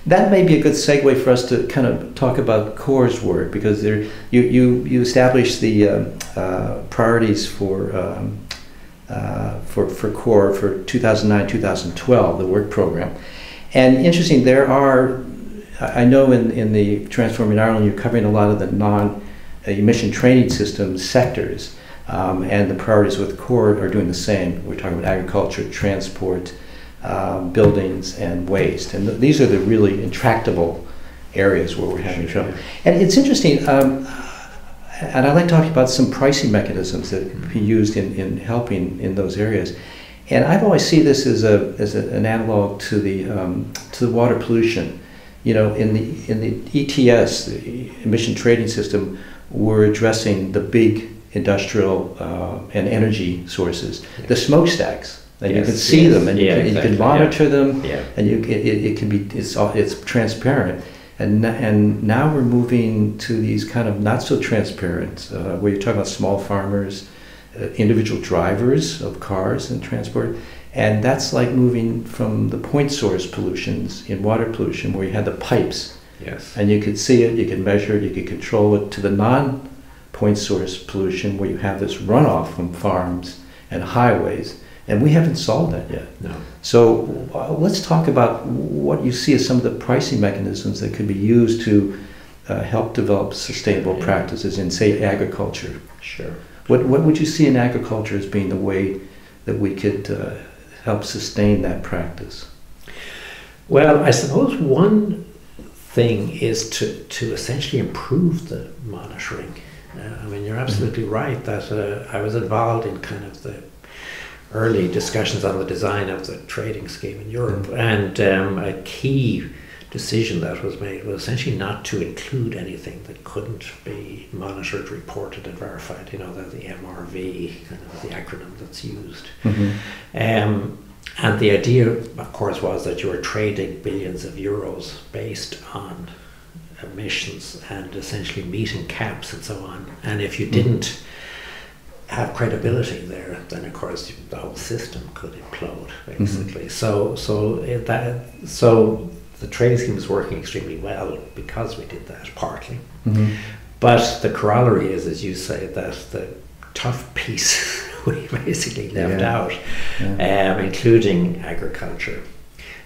that may be a good segue for us to kind of talk about CORE's work, because you established the priorities for CORE for 2009-2012, the work program. And interesting, I know in the Transforming Ireland, you're covering a lot of the non-emission trading systems sectors, and the priorities with CORE are doing the same. We're talking about agriculture, transport, buildings, and waste. And these are the really intractable areas where we're having trouble. And it's interesting, and I like talking about some pricing mechanisms that can be used in helping in those areas. And I've always seen this as an analog to the water pollution. You know, in the ETS, the emission trading system, we're addressing the big industrial and energy sources, the smokestacks. And you can see them, and you can monitor them, and it's transparent. And now we're moving to these kind of not so transparent, where you're talking about small farmers, individual drivers of cars and transport, and that's like moving from the point source pollutions in water pollution, where you had the pipes, and you could see it, you could measure it, you could control it, to the non-point source pollution, where you have this runoff from farms and highways. And we haven't solved that yet. No. So let's talk about what you see as some of the pricing mechanisms that could be used to help develop sustainable practices in, say, agriculture. Sure. What would you see in agriculture as being the way that we could help sustain that practice? Well, I suppose one thing is to essentially improve the monitoring. I mean, you're absolutely right that I was involved in kind of the early discussions on the design of the trading scheme in Europe, and a key decision that was made was essentially not to include anything that couldn't be monitored, reported, and verified. You know, the MRV, kind of the acronym that's used. And the idea, of course, was that you were trading billions of euros based on emissions and essentially meeting caps and so on. And if you didn't have credibility there, then of course the whole system could implode, basically. So the trading scheme was working extremely well because we did that, partly. But the corollary is, as you say, that the tough piece we basically left out, including agriculture.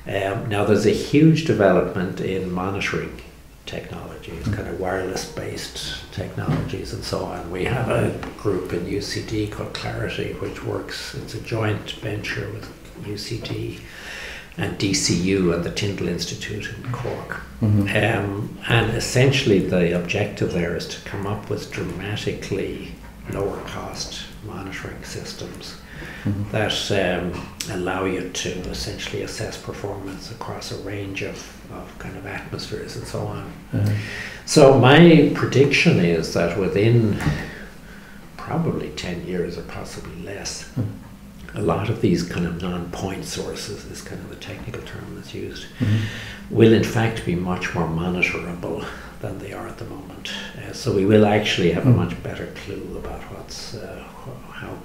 Now there's a huge development in monitoring technologies, kind of wireless-based technologies and so on. We have a group in UCD called Clarity, which works, it's a joint venture with UCD and DCU and the Tyndall Institute in Cork. And essentially the objective there is to come up with dramatically lower cost monitoring systems that allow you to essentially assess performance across a range of kind of atmospheres and so on. So my prediction is that within probably 10 years or possibly less, a lot of these kind of non-point sources, is kind of the technical term that's used, will in fact be much more monitorable than they are at the moment. So we will actually have a much better clue about what's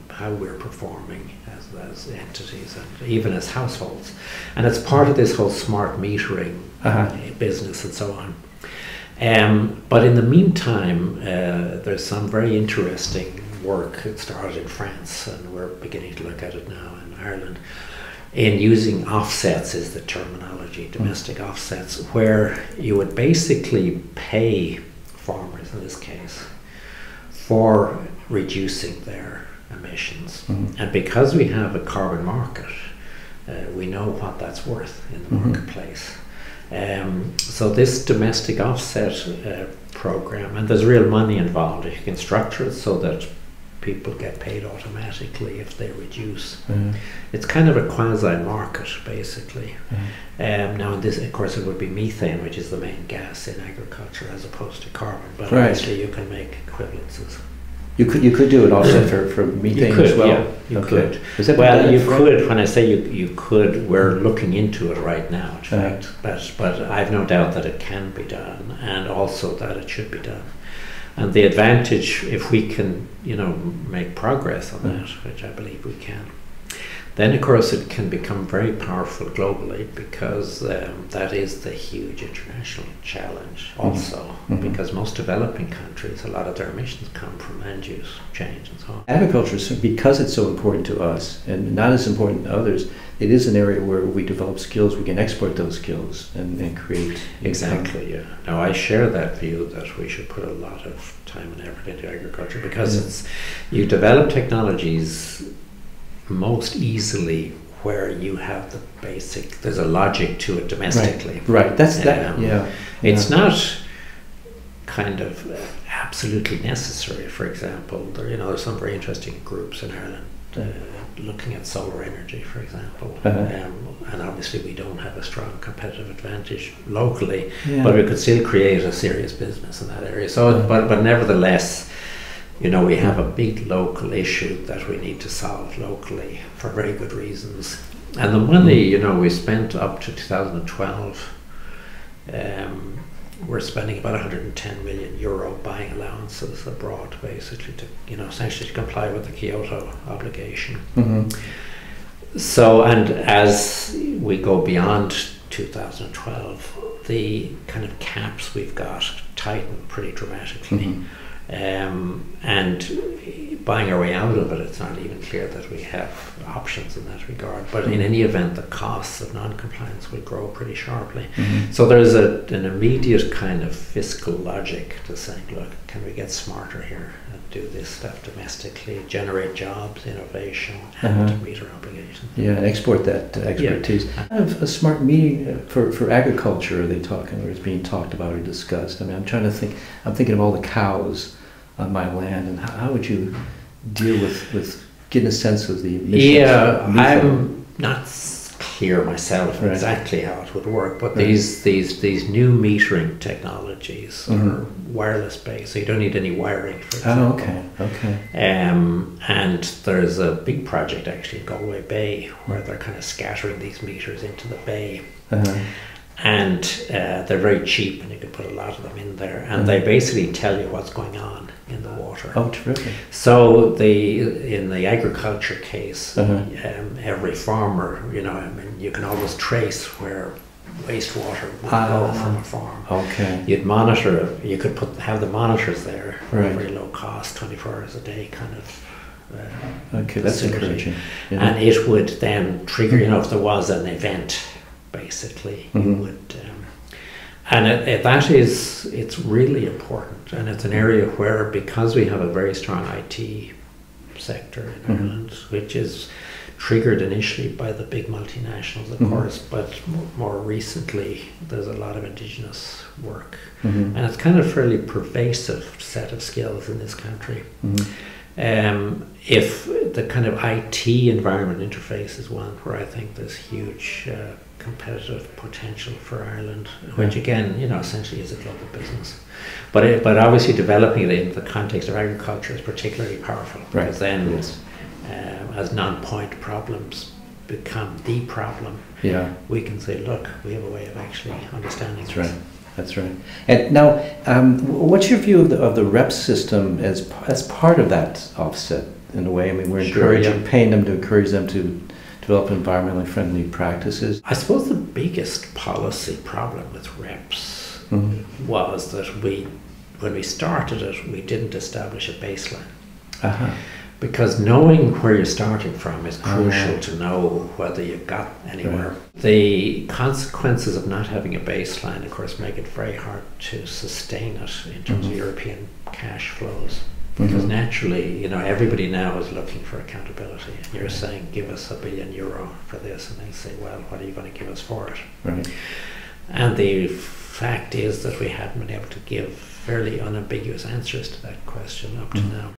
how we're performing as entities and even as households. And it's part of this whole smart metering business and so on. But in the meantime, there's some very interesting work. It started in France, and we're beginning to look at it now in Ireland, in using offsets is the terminology, domestic offsets, where you would basically pay farmers in this case for reducing their emissions. And because we have a carbon market, we know what that's worth in the marketplace. So this domestic offset program, and there's real money involved. You can structure it so that people get paid automatically if they reduce. It's kind of a quasi-market, basically. Now, in this, of course, it would be methane, which is the main gas in agriculture, as opposed to carbon. But obviously, you can make equivalences. You could do an offset for methane as well. Yeah, you could. Well, you could. When I say you could, we're looking into it right now, in fact. But I've no doubt that it can be done, and also that it should be done. And the advantage, if we can, make progress on that, which I believe we can, then of course it can become very powerful globally, because that is the huge international challenge also, because most developing countries, a lot of their emissions come from land use change and so on. Agriculture, because it's so important to us and not as important to others, it is an area where we develop skills, we can export those skills and create. Exactly, yeah. Now I share that view that we should put a lot of time and effort into agriculture, because you develop technologies most easily where you have the basic, there's a logic to it domestically. Right. That's that. It's not kind of absolutely necessary. For example, there's some very interesting groups in Ireland looking at solar energy, for example. And obviously we don't have a strong competitive advantage locally, but we could still create a serious business in that area. So, but nevertheless, we have a big local issue that we need to solve locally for very good reasons. And the money, we spent up to 2012, we're spending about 110 million euro buying allowances abroad, basically to, essentially to comply with the Kyoto obligation. So, and as we go beyond 2012, the kind of caps we've got tighten pretty dramatically. And buying our way out of it, it's not even clear that we have options in that regard. But in any event, the costs of non-compliance will grow pretty sharply. So there's an immediate kind of fiscal logic to saying, look, can we get smarter here and do this stuff domestically, generate jobs, innovation, and meet our obligations? Yeah, and export that expertise. Kind of a smart meeting for agriculture, are they talking, or is being talked about or discussed? I mean, I'm thinking of all the cows on my land, and how would you deal with getting a sense of the emissions? I'm not clear myself exactly how it would work, but these new metering technologies are wireless based, so you don't need any wiring, for example. Okay. And there's a big project actually in Galway Bay where they're kind of scattering these meters into the bay. And they're very cheap, and you can put a lot of them in there, and they basically tell you what's going on in the water. Oh, terrific. So in the agriculture case, every farmer, you can always trace where wastewater would go from a farm. Okay. You'd monitor it. You could have the monitors there for very low cost, 24 hours a day kind of. Okay, that's encouraging. And it would then trigger, if there was an event, basically, you would, and it's really important, and it's an area where, because we have a very strong IT sector in Ireland, which is triggered initially by the big multinationals, of course, but more recently there's a lot of indigenous work, and it's kind of fairly pervasive set of skills in this country. If the kind of IT environment interface is one where I think there's huge competitive potential for Ireland, which again, essentially is a global business. But obviously developing it in the context of agriculture is particularly powerful, because then as non-point problems become the problem, we can say, look, we have a way of actually understanding this. That's right. And now, what's your view of the REP system as part of that offset, in a way? I mean, we're paying them to encourage them to develop environmentally friendly practices. I suppose the biggest policy problem with REPs was that when we started it, we didn't establish a baseline. Because knowing where you're starting from is crucial to know whether you've got anywhere. The consequences of not having a baseline, of course, make it very hard to sustain it in terms of European cash flows. Because naturally, everybody now is looking for accountability. And you're saying, give us €1 billion for this, and they say, well, what are you going to give us for it? And the fact is that we haven't been able to give fairly unambiguous answers to that question up to now.